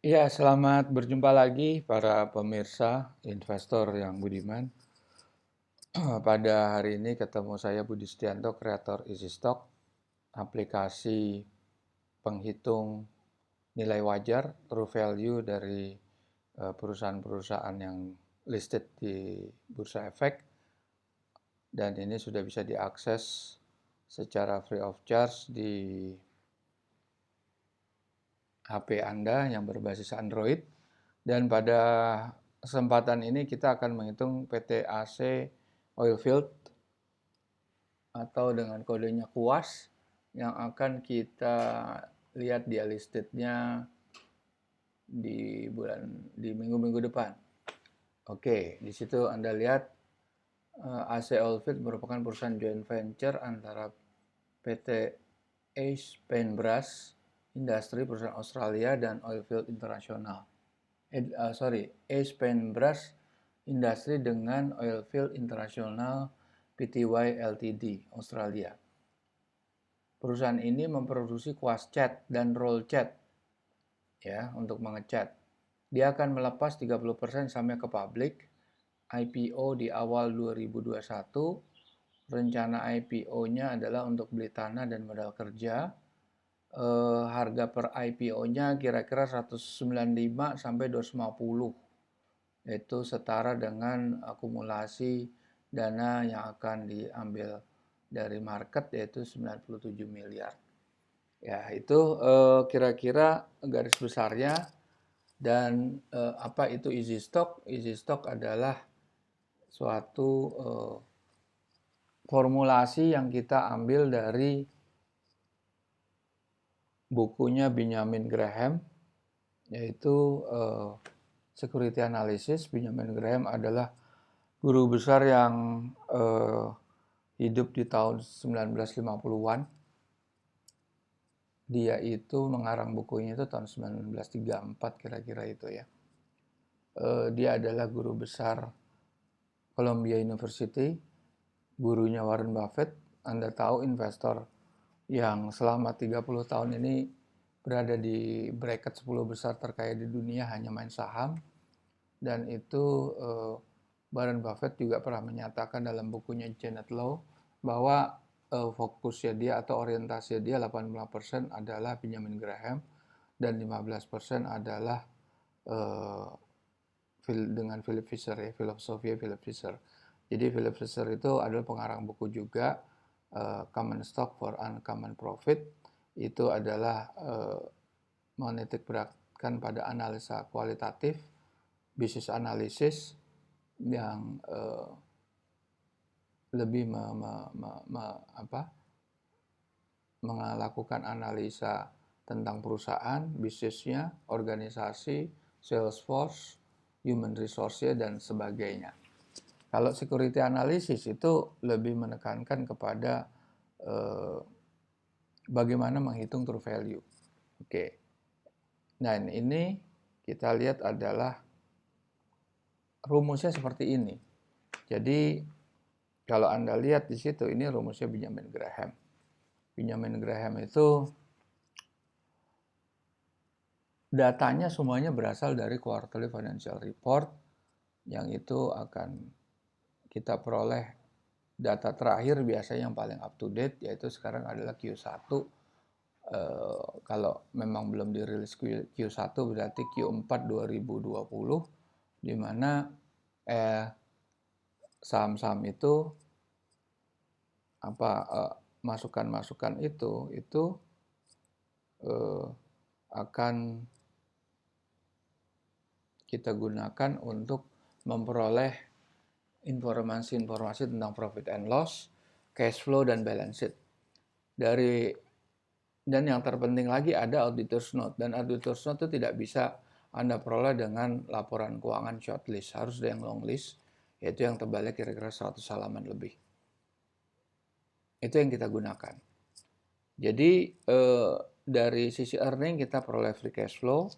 Ya, selamat berjumpa lagi para pemirsa investor yang budiman. Pada hari ini ketemu saya Budi Setianto, kreator EasyStock, aplikasi penghitung nilai wajar true value dari perusahaan-perusahaan yang listed di Bursa Efek, dan ini sudah bisa diakses secara free of charge di HP Anda yang berbasis Android. Dan pada kesempatan ini kita akan menghitung PT AC Oilfield atau dengan kodenya KUAS yang akan kita lihat dia listednya di minggu-minggu depan. Oke, di situ Anda lihat AC Oilfield merupakan perusahaan joint venture antara PT Ace Paintbrush Industry perusahaan Australia dan Oilfield International. Ace Paintbrush Industry dengan Oilfield International Pty Ltd Australia. Perusahaan ini memproduksi kuas cat dan roll cat ya untuk mengecat. Dia akan melepas 30% sahamnya ke publik. IPO di awal 2021. Rencana IPO-nya adalah untuk beli tanah dan modal kerja. Harga per IPO-nya kira-kira 195 sampai 250. Itu setara dengan akumulasi dana yang akan diambil dari market, yaitu 97 miliar. Ya, itu kira-kira garis besarnya. Dan apa itu easy stock? Easy stock adalah suatu formulasi yang kita ambil dari bukunya Benjamin Graham, yaitu security analysis. Benjamin Graham adalah guru besar yang hidup di tahun 1950-an. Dia itu mengarang bukunya itu tahun 1934 kira-kira itu ya. Dia adalah guru besar Columbia University, gurunya Warren Buffett. Anda tahu investor yang selama 30 tahun ini berada di bracket 10 besar terkaya di dunia hanya main saham. Dan itu Warren Buffett juga pernah menyatakan dalam bukunya Janet Low bahwa fokusnya dia atau orientasi dia 85% adalah Benjamin Graham dan 15% adalah dengan Philip Fisher ya, filosofi Philip Fisher. Jadi Philip Fisher itu adalah pengarang buku juga Common Stock for Uncommon Profit. Itu adalah menitik beratkan pada analisa kualitatif, bisnis analisis yang lebih melakukan analisa tentang perusahaan, bisnisnya, organisasi, sales force, human resource dan sebagainya. Kalau security analysis itu lebih menekankan kepada bagaimana menghitung true value. Oke. Nah, ini kita lihat adalah rumusnya seperti ini. Jadi kalau Anda lihat di situ, ini rumusnya Benjamin Graham. Benjamin Graham itu datanya semuanya berasal dari quarterly financial report, yang itu akan kita peroleh data terakhir biasanya yang paling up to date, yaitu sekarang adalah Q1. Kalau memang belum dirilis Q1 berarti Q4 2020, di mana saham-saham itu masukan-masukan itu akan kita gunakan untuk memperoleh informasi-informasi tentang profit and loss, cash flow, dan balance sheet. Dan yang terpenting lagi ada auditor's note. Dan auditor's note itu tidak bisa Anda peroleh dengan laporan keuangan short list. Harus ada yang long list, yaitu yang tebalnya kira-kira 100 halaman lebih. Itu yang kita gunakan. Jadi dari sisi earning kita peroleh free cash flow,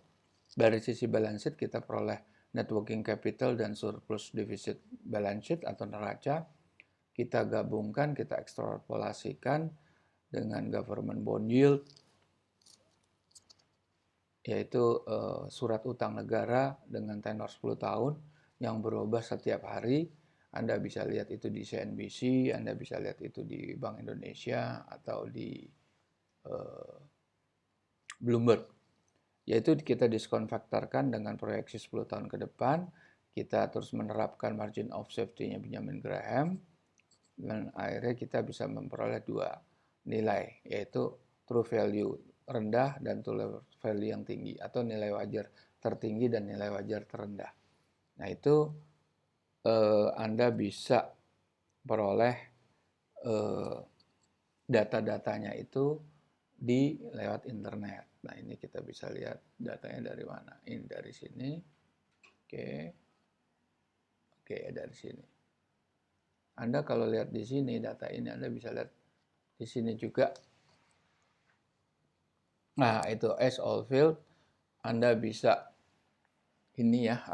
dari sisi balance sheet kita peroleh net working capital dan surplus deficit balance sheet atau neraca. Kita gabungkan, kita ekstrapolasikan dengan government bond yield, yaitu surat utang negara dengan tenor 10 tahun yang berubah setiap hari. Anda bisa lihat itu di CNBC, Anda bisa lihat itu di Bank Indonesia atau di Bloomberg. Yaitu kita diskon faktorkan dengan proyeksi 10 tahun ke depan, kita terus menerapkan margin of safety-nya Benjamin Graham, dan akhirnya kita bisa memperoleh dua nilai, yaitu true value rendah dan true value yang tinggi, atau nilai wajar tertinggi dan nilai wajar terendah. Nah itu Anda bisa peroleh data-datanya itu di lewat internet. Nah ini kita bisa lihat datanya dari mana. Ini dari sini. Oke, dari sini. Anda kalau lihat di sini data ini, Anda bisa lihat di sini juga. Nah itu as all field. Anda bisa ini ya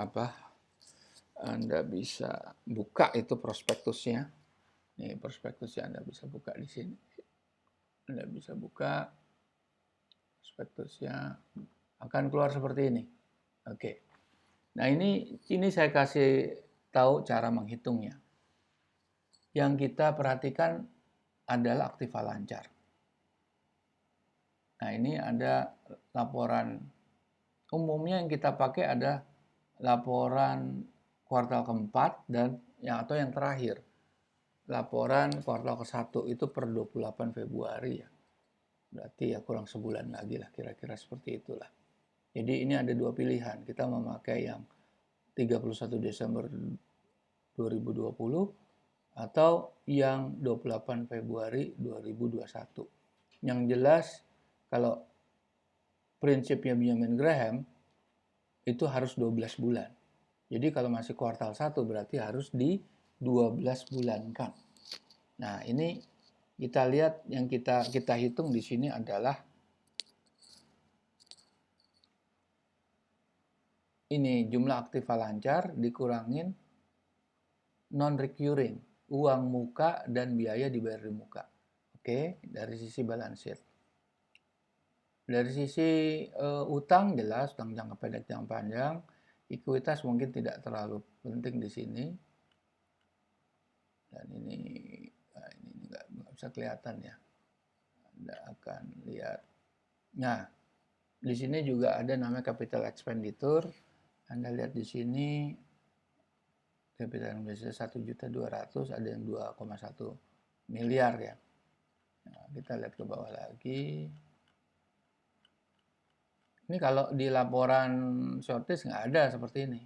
Anda bisa buka itu prospektusnya. Nih prospektusnya Anda bisa buka di sini. Anda bisa buka prospektusnya, akan keluar seperti ini. Oke. Nah, ini saya kasih tahu cara menghitungnya. Yang kita perhatikan adalah aktiva lancar. Nah, ini ada laporan umumnya yang kita pakai ada laporan kuartal keempat dan atau yang terakhir. Laporan kuartal ke-1 itu per 28 Februari ya. Berarti ya kurang sebulan lagi lah, kira-kira seperti itulah. Jadi ini ada dua pilihan. Kita memakai yang 31 Desember 2020 atau yang 28 Februari 2021. Yang jelas kalau prinsipnya Benjamin Graham itu harus 12 bulan. Jadi kalau masih kuartal 1 berarti harus di 12 bulankan. Nah, ini kita lihat yang kita hitung di sini adalah ini jumlah aktiva lancar dikurangin non-recurring, uang muka dan biaya dibayar di muka. Oke, dari sisi balance sheet. Dari sisi utang jelas, utang jangka pendek, jangka panjang. Ekuitas mungkin tidak terlalu penting di sini. Dan ini nggak bisa kelihatan ya. Anda akan lihat. Nah, di sini juga ada namanya capital expenditure. Anda lihat di sini capital expenditure 1.200.000, ada yang 2,1 miliar ya. Nah, kita lihat ke bawah lagi. Ini kalau di laporan shortlist nggak ada seperti ini.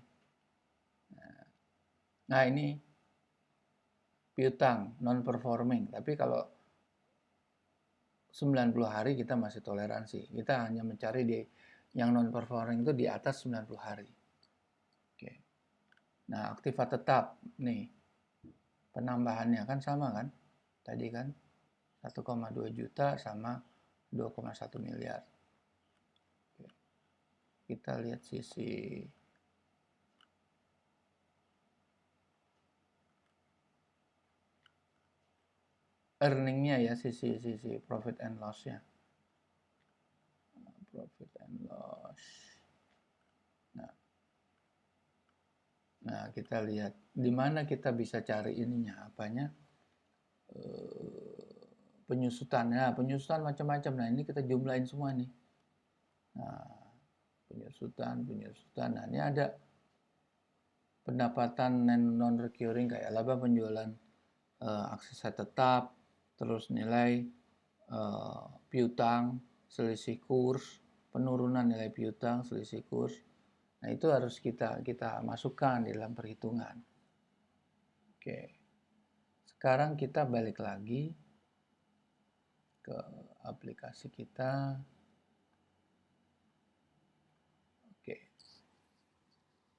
Nah ini piutang non-performing. Tapi kalau 90 hari kita masih toleransi. Kita hanya mencari di yang non-performing itu di atas 90 hari. Oke. Nah aktiva tetap nih. Penambahannya kan sama kan? Tadi kan 1,2 juta sama 2,1 miliar. Oke. Kita lihat sisi earningnya ya, sisi profit and loss-nya. Profit and loss. Nah, kita lihat di mana kita bisa cari ininya, apanya? Penyusutannya, penyusutan macam-macam. Nah, ini kita jumlahin semua nih. Nah, penyusutan. Nah, ini ada pendapatan non recurring kayak laba penjualan akses tetap, terus nilai piutang, selisih kurs, penurunan nilai piutang, selisih kurs. Nah, itu harus kita masukkan di dalam perhitungan. Oke. Sekarang kita balik lagi ke aplikasi kita. Oke.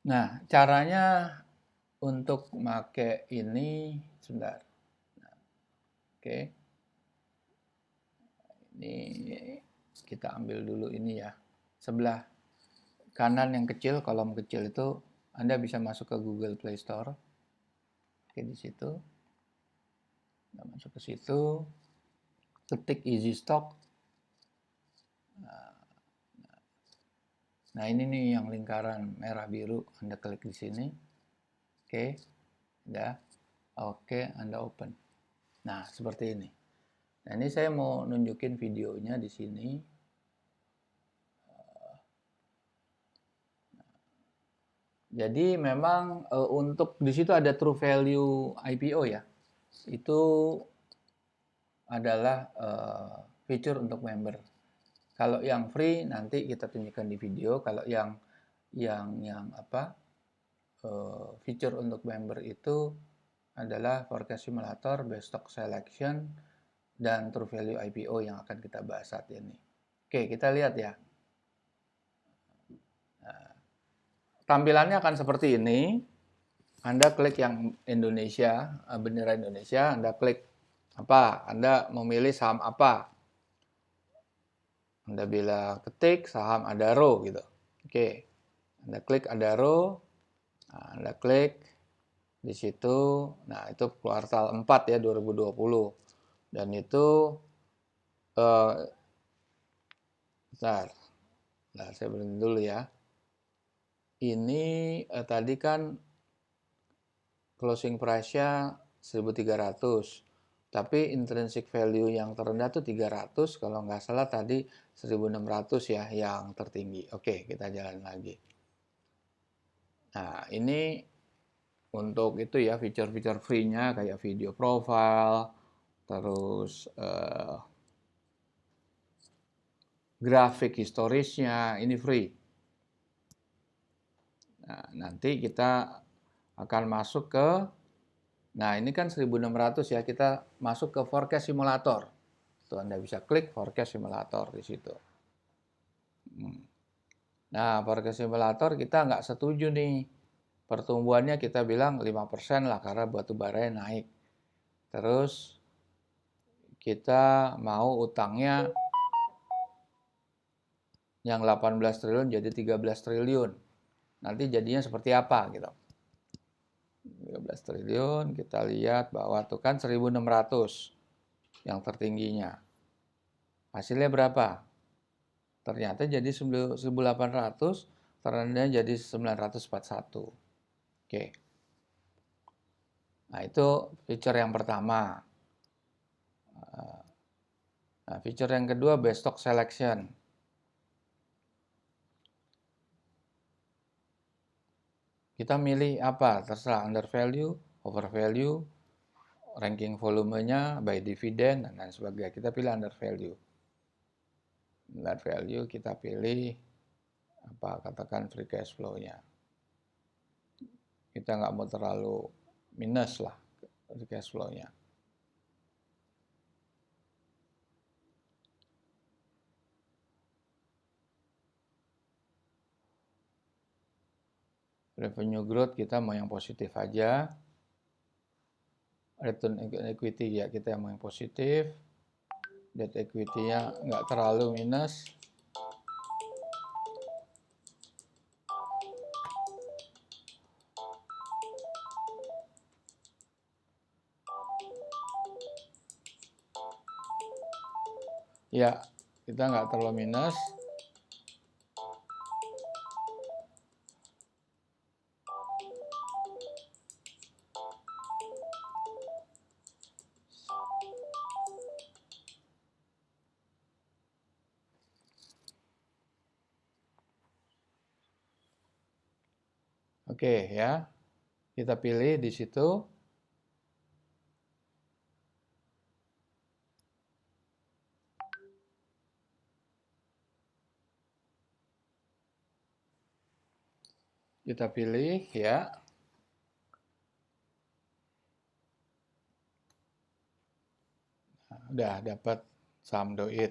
Nah, caranya untuk pakai ini sebentar. Nah, oke. Ini kita ambil dulu ini ya. Sebelah kanan yang kecil, kolom kecil itu Anda bisa masuk ke Google Play Store. Oke, di situ. Anda masuk ke situ. Ketik Easy Stock. Nah, ini nih yang lingkaran merah biru, Anda klik di sini. Oke, udah. Oke, Anda open. Nah, seperti ini. Nah, ini saya mau nunjukin videonya di sini. Jadi memang untuk di situ ada true value IPO ya. Itu adalah feature untuk member. Kalau yang free nanti kita tunjukkan di video. Kalau yang apa feature untuk member itu adalah forecast simulator, best stock selection, dan true value IPO yang akan kita bahas saat ini. Oke, kita lihat ya. Nah, tampilannya akan seperti ini. Anda klik yang Indonesia, bendera Indonesia, Anda klik apa? Anda memilih saham apa? Anda bilang ketik saham Adaro gitu. Oke. Anda klik Adaro. Nah, Anda klik di situ. Nah, itu kuartal 4 ya 2020. Dan itu bentar. Nah, saya berhenti dulu ya. Ini tadi kan closing price-nya 1.300. Tapi intrinsic value yang terendah tuh 300, kalau nggak salah tadi 1.600 ya yang tertinggi. Oke, kita jalan lagi. Nah, ini untuk itu ya fitur-fitur free-nya kayak video profile, terus grafik historisnya, ini free. Nah, nanti kita akan masuk ke, nah ini kan 1.600 ya, kita masuk ke forecast simulator. Tuh, Anda bisa klik forecast simulator di situ. Nah, forecast simulator kita nggak setuju nih. Pertumbuhannya kita bilang 5% lah karena batu bara naik. Terus kita mau utangnya yang 18 triliun jadi 13 triliun. Nanti jadinya seperti apa gitu. 13 triliun kita lihat bahwa itu kan 1.600 yang tertingginya. Hasilnya berapa? Ternyata jadi 1.800, terendahnya jadi 941. Oke. Nah, itu feature yang pertama. Nah, feature yang kedua best stock selection. Kita milih apa? Terserah under value, over value, ranking volumenya, by dividend, dan lain sebagainya. Kita pilih under value. Under value kita pilih apa? Katakan free cash flow-nya. Kita nggak mau terlalu minus lah free cash flow-nya. Revenue growth kita mau yang positif aja. Return equity ya kita mau yang positif. Debt equity-nya nggak terlalu minus. Ya, kita nggak terlalu minus. Oke ya, kita pilih di situ. Kita pilih ya. Nah, udah dapat saham Doit.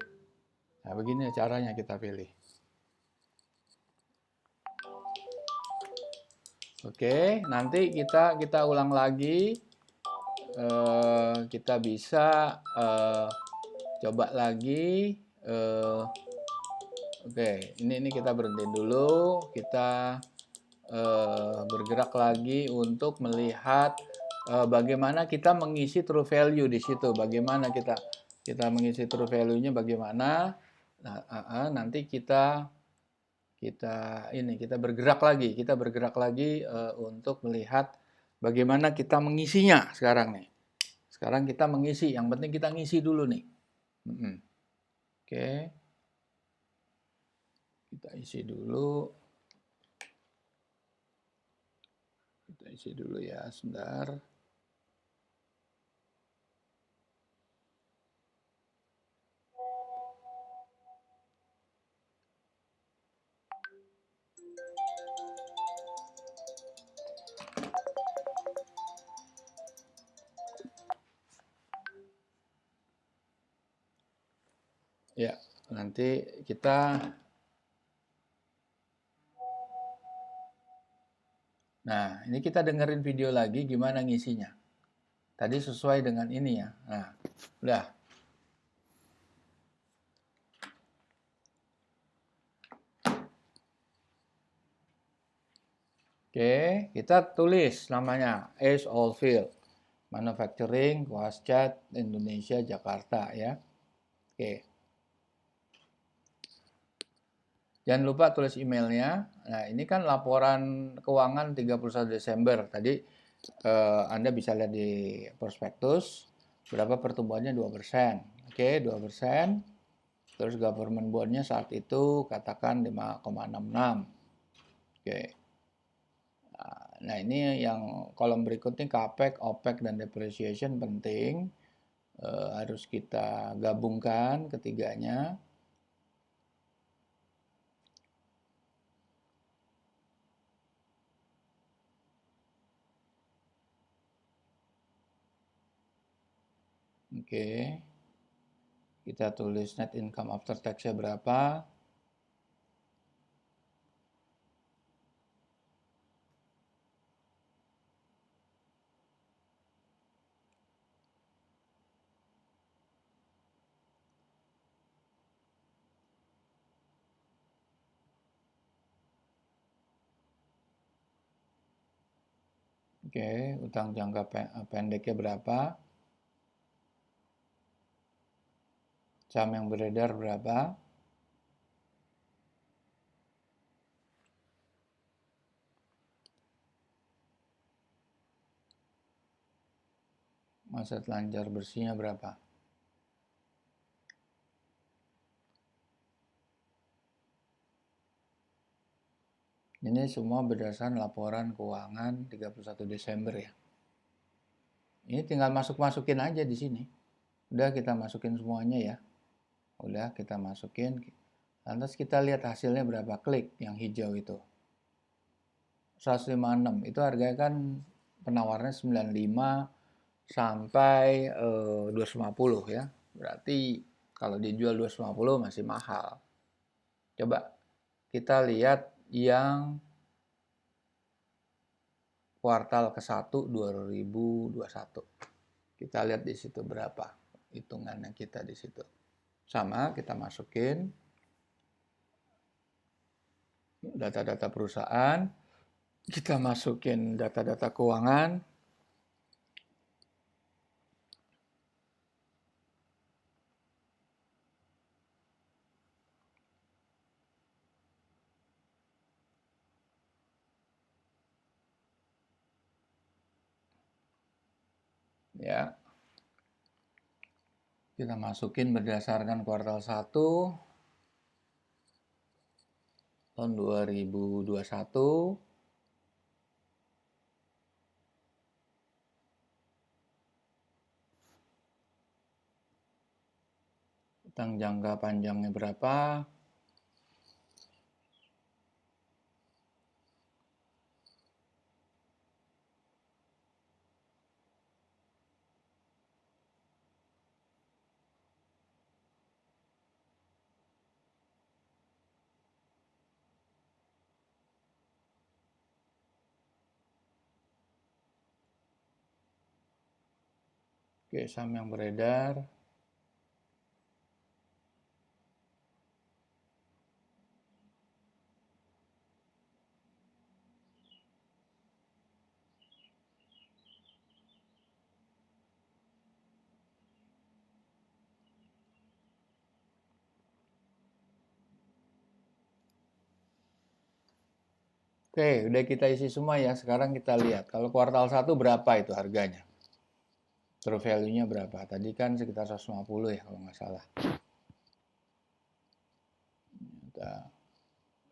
Nah, begini caranya kita pilih. Oke, nanti kita ulang lagi. Kita bisa coba lagi. Oke, ini kita berhenti dulu. Kita bergerak lagi untuk melihat bagaimana kita mengisi true value di situ. Bagaimana kita mengisi true value-nya bagaimana? Nah, nanti kita kita bergerak lagi untuk melihat bagaimana kita mengisinya sekarang nih. Sekarang kita mengisi, yang penting kita ngisi dulu nih. Oke. Kita isi dulu. Kita isi dulu ya, sebentar. Ya, nanti kita Nah, ini kita dengerin video lagi gimana ngisinya. Tadi sesuai dengan ini ya. Nah, udah. Oke, kita tulis namanya Ace Oilfield Manufacturing, Wascat, Indonesia, Jakarta ya. Oke. Jangan lupa tulis emailnya. Nah, ini kan laporan keuangan 31 Desember. Tadi Anda bisa lihat di prospektus berapa pertumbuhannya 2%. Oke, 2%. Terus government bondnya saat itu katakan 5,66. Oke. Nah, ini yang kolom berikutnya capex, opex, dan depreciation penting. Harus kita gabungkan ketiganya. Oke. Kita tulis net income after tax-nya berapa. Oke, utang jangka pendeknya berapa? Saham yang beredar berapa? Aset lancar bersihnya berapa? Ini semua berdasarkan laporan keuangan 31 Desember ya. Ini tinggal masukin aja di sini. Udah kita masukin semuanya ya. Udah kita masukin. Lantas kita lihat hasilnya berapa klik yang hijau itu. 156 itu harganya kan penawarnya 95 sampai 250 ya. Berarti kalau dijual 250 masih mahal. Coba kita lihat yang kuartal ke-1 2021. Kita lihat di situ berapa hitungannya kita di situ. Sama kita masukin data-data perusahaan, kita masukin data-data keuangan. Ya. Kita masukin berdasarkan kuartal 1 tahun 2021. Utang jangka panjangnya berapa? Oke, saham yang beredar. Oke, udah kita isi semua ya. Sekarang kita lihat. Kalau kuartal 1 berapa itu harganya? True value-nya berapa? Tadi kan sekitar 150 ya kalau nggak salah.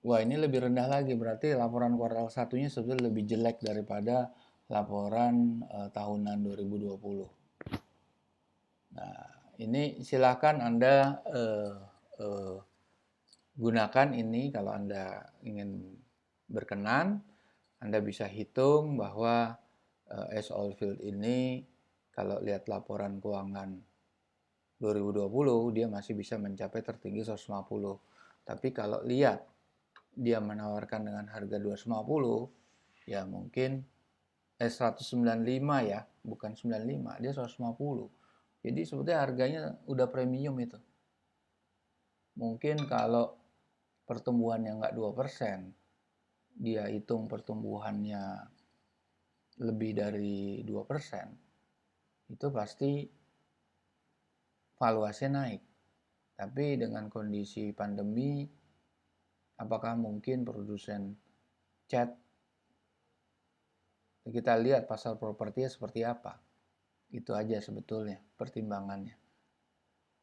Wah, ini lebih rendah lagi. Berarti laporan kuartal satunya sebetulnya lebih jelek daripada laporan tahunan 2020. Nah, ini silakan Anda eh, gunakan ini kalau Anda ingin berkenan. Anda bisa hitung bahwa S. Oilfield ini kalau lihat laporan keuangan 2020 dia masih bisa mencapai tertinggi 150. Tapi kalau lihat dia menawarkan dengan harga 250, ya mungkin 195 ya, bukan 95, dia 150. Jadi sebetulnya harganya udah premium itu. Mungkin kalau pertumbuhannya nggak 2%, dia hitung pertumbuhannya lebih dari 2%, itu pasti valuasinya naik. Tapi dengan kondisi pandemi, apakah mungkin produsen cat, kita lihat pasar propertinya seperti apa. Itu aja sebetulnya pertimbangannya.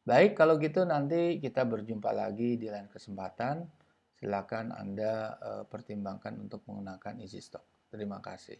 Baik, kalau gitu nanti kita berjumpa lagi di lain kesempatan. Silakan Anda pertimbangkan untuk menggunakan easy stock. Terima kasih.